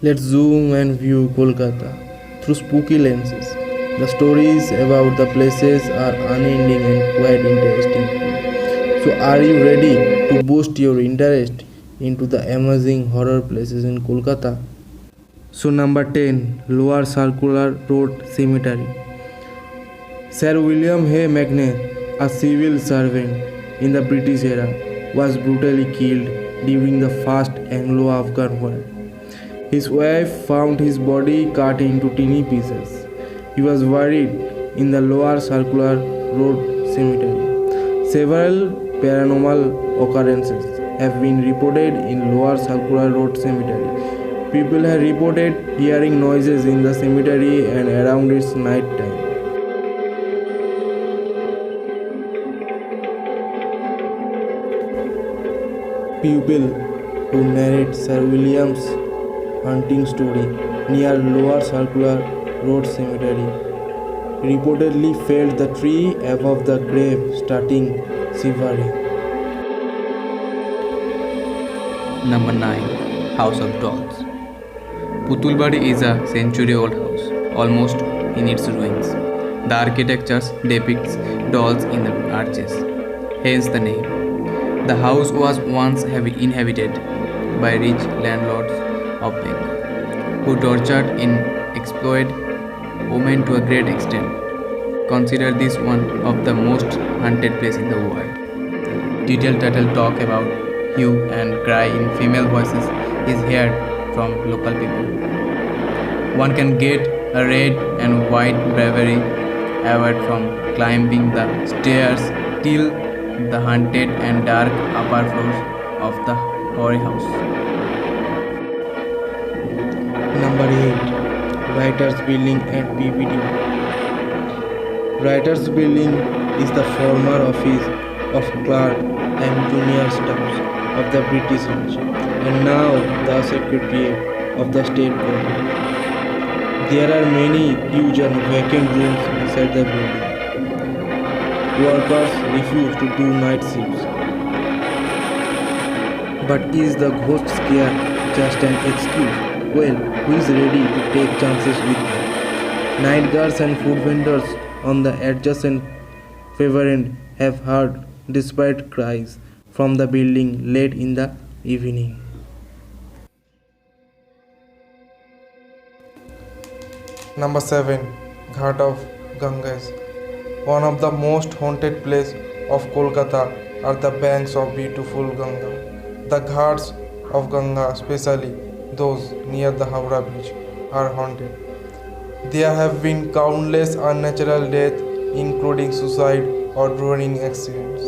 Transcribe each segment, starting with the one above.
Let's zoom and view Kolkata through spooky lenses. The stories about the places are unending and quite interesting. So, are you ready to boost your interest into the amazing horror places in Kolkata? So, number 10, Lower Circular Road Cemetery. Sir William Hay Magnate, a civil servant in the British era, was brutally killed during the First Anglo-Afghan War. His wife found his body cut into tiny pieces. He was buried in the Lower Circular Road Cemetery. Several paranormal occurrences have been reported in Lower Circular Road Cemetery. People have reported hearing noises in the cemetery and around its night time. People who narrate Sir William's hunting story near Lower Circular Road Cemetery reportedly felt the tree above the grave starting shivering. Number 9. House of Dolls. Putulbari is a century-old house, almost in its ruins. The architecture depicts dolls in the arches, hence the name. The house was once inhabited by rich landlords of Bengal, who tortured and exploited women to a great extent. Consider this one of the most haunted places in the world. Detailed title talk about hue and cry in female voices is heard from local people. One can get a red and white bravery award from climbing the stairs till the haunted and dark upper floors of the Horror House. Number 8. Writers Building at PPD. Writers Building is the former office of Clerk and Junior Staffs of the British Raj and now the Secretariat of the State Government. There are many huge and vacant rooms inside the building. Workers refuse to do night shifts. But is the ghost scare just an excuse? Well, who is ready to take chances with them? Night guards and food vendors on the adjacent pavement have heard desperate cries from the building late in the evening. Number 7. Ghat of Ganges. One of the most haunted places of Kolkata are the banks of beautiful Ganga. The ghats of Ganga, especially those near the Howrah Bridge, are haunted. There have been countless unnatural deaths, including suicide or drowning accidents.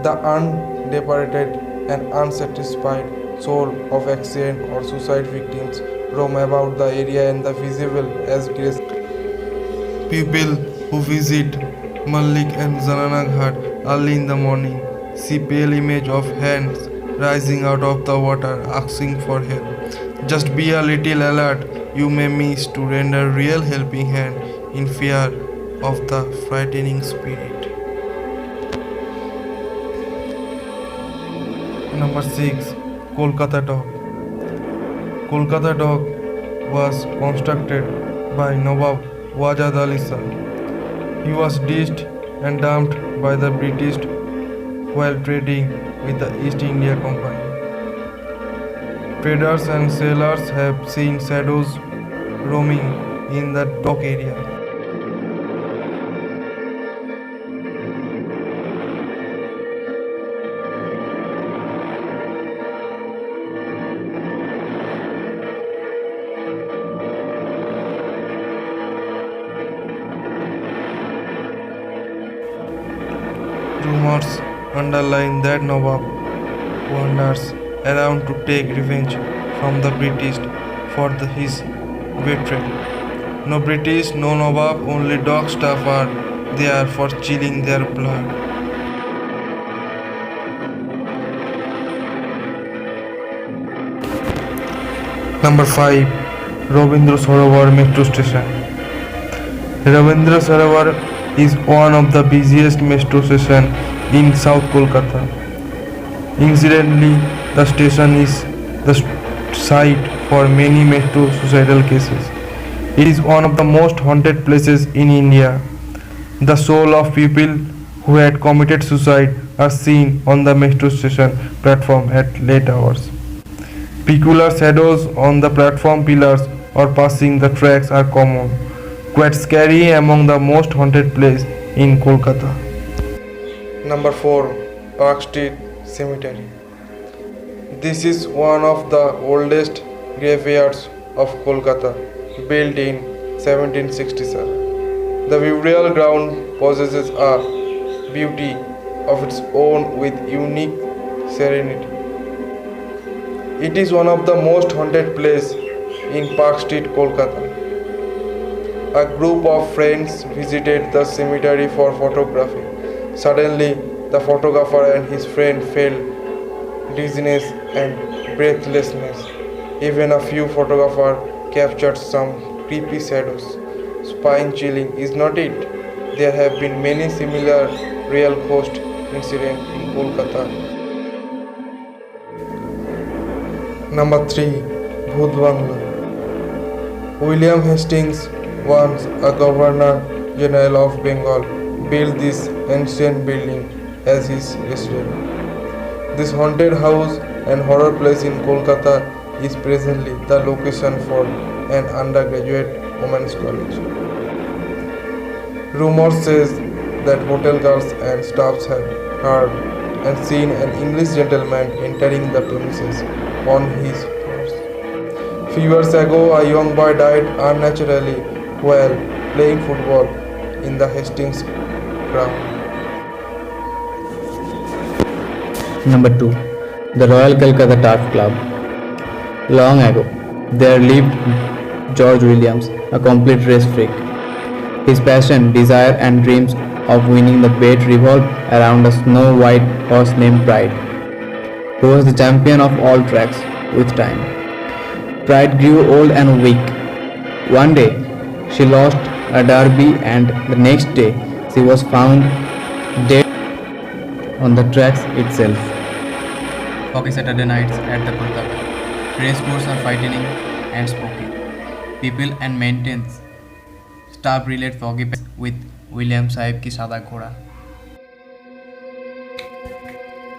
The undeparted and unsatisfied soul of accident or suicide victims roam about the area and the visible as grace. People who visit Malik and Zanana Ghat early in the morning see pale image of hands rising out of the water asking for help. Just be a little alert, you may miss to render real helping hand in fear of the frightening spirit. Number 6. Kolkata Dock. Kolkata Dock was constructed by Nawab Wajad Ali Shah. He was ditched and dumped by the British while trading with the East India Company. Traders and sailors have seen shadows roaming in the dock area. Rumors underline that Nawab wanders around to take revenge from the British for his betrayal. No British, no Nawab, only dock staff are there for chilling their blood. Number 5. Rabindra Sarovar Metro Station. Rabindra Sarovar is one of the busiest metro stations in South Kolkata. Incidentally, the station is the site for many metro suicidal cases. It is one of the most haunted places in India. The soul of people who had committed suicide are seen on the metro station platform at late hours. Peculiar shadows on the platform pillars or passing the tracks are common, quite scary among the most haunted place in Kolkata. Number 4. Park Street Cemetery. This is one of the oldest graveyards of Kolkata, built in 1767. The burial ground possesses a beauty of its own with unique serenity. It is one of the most haunted places in Park Street, Kolkata. A group of friends visited the cemetery for photography. Suddenly, the photographer and his friend felt dizziness and breathlessness. Even a few photographers captured some creepy shadows. Spine chilling, is not it? There have been many similar real ghost incidents in Kolkata. Number 3. Bhoot Bangla. William Hastings, once a Governor General of Bengal, built this ancient building as his residence. This haunted house and horror place in Kolkata is presently the location for an undergraduate women's college. Rumors says that hotel guards and staffs have heard and seen an English gentleman entering the premises on his horse. Few years ago, a young boy died unnaturally while playing football in the Hastings ground. Number 2. The Royal Calcutta Turf Club. Long ago, there lived George Williams, a complete race freak. His passion, desire, and dreams of winning the bet revolved around a snow-white horse named Pride, who was the champion of all tracks with time. Pride grew old and weak. One day, she lost a derby, and the next day, she was found dead on the tracks itself. Foggy Saturday nights at the Kolkata. Race courses are frightening and spooky. People and maintains staff relate foggy with William Sahib ki Sada Ghoda.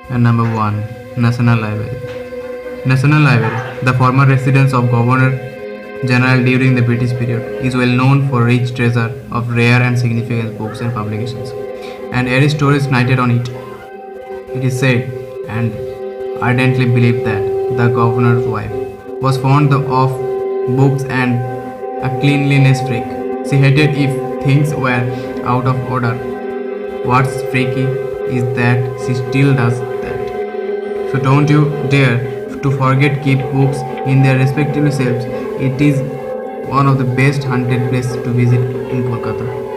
And number 1. National Library. National Library, the former residence of Governor General during the British period, is well known for rich treasure of rare and significant books and publications, and airy stories knighted on it. It is said and ardently believed that the governor's wife was fond of books and a cleanliness freak. She hated if things were out of order. What's freaky is that she still does that. So don't you dare to forget keep books in their respective shelves. It is one of the best haunted places to visit in Kolkata.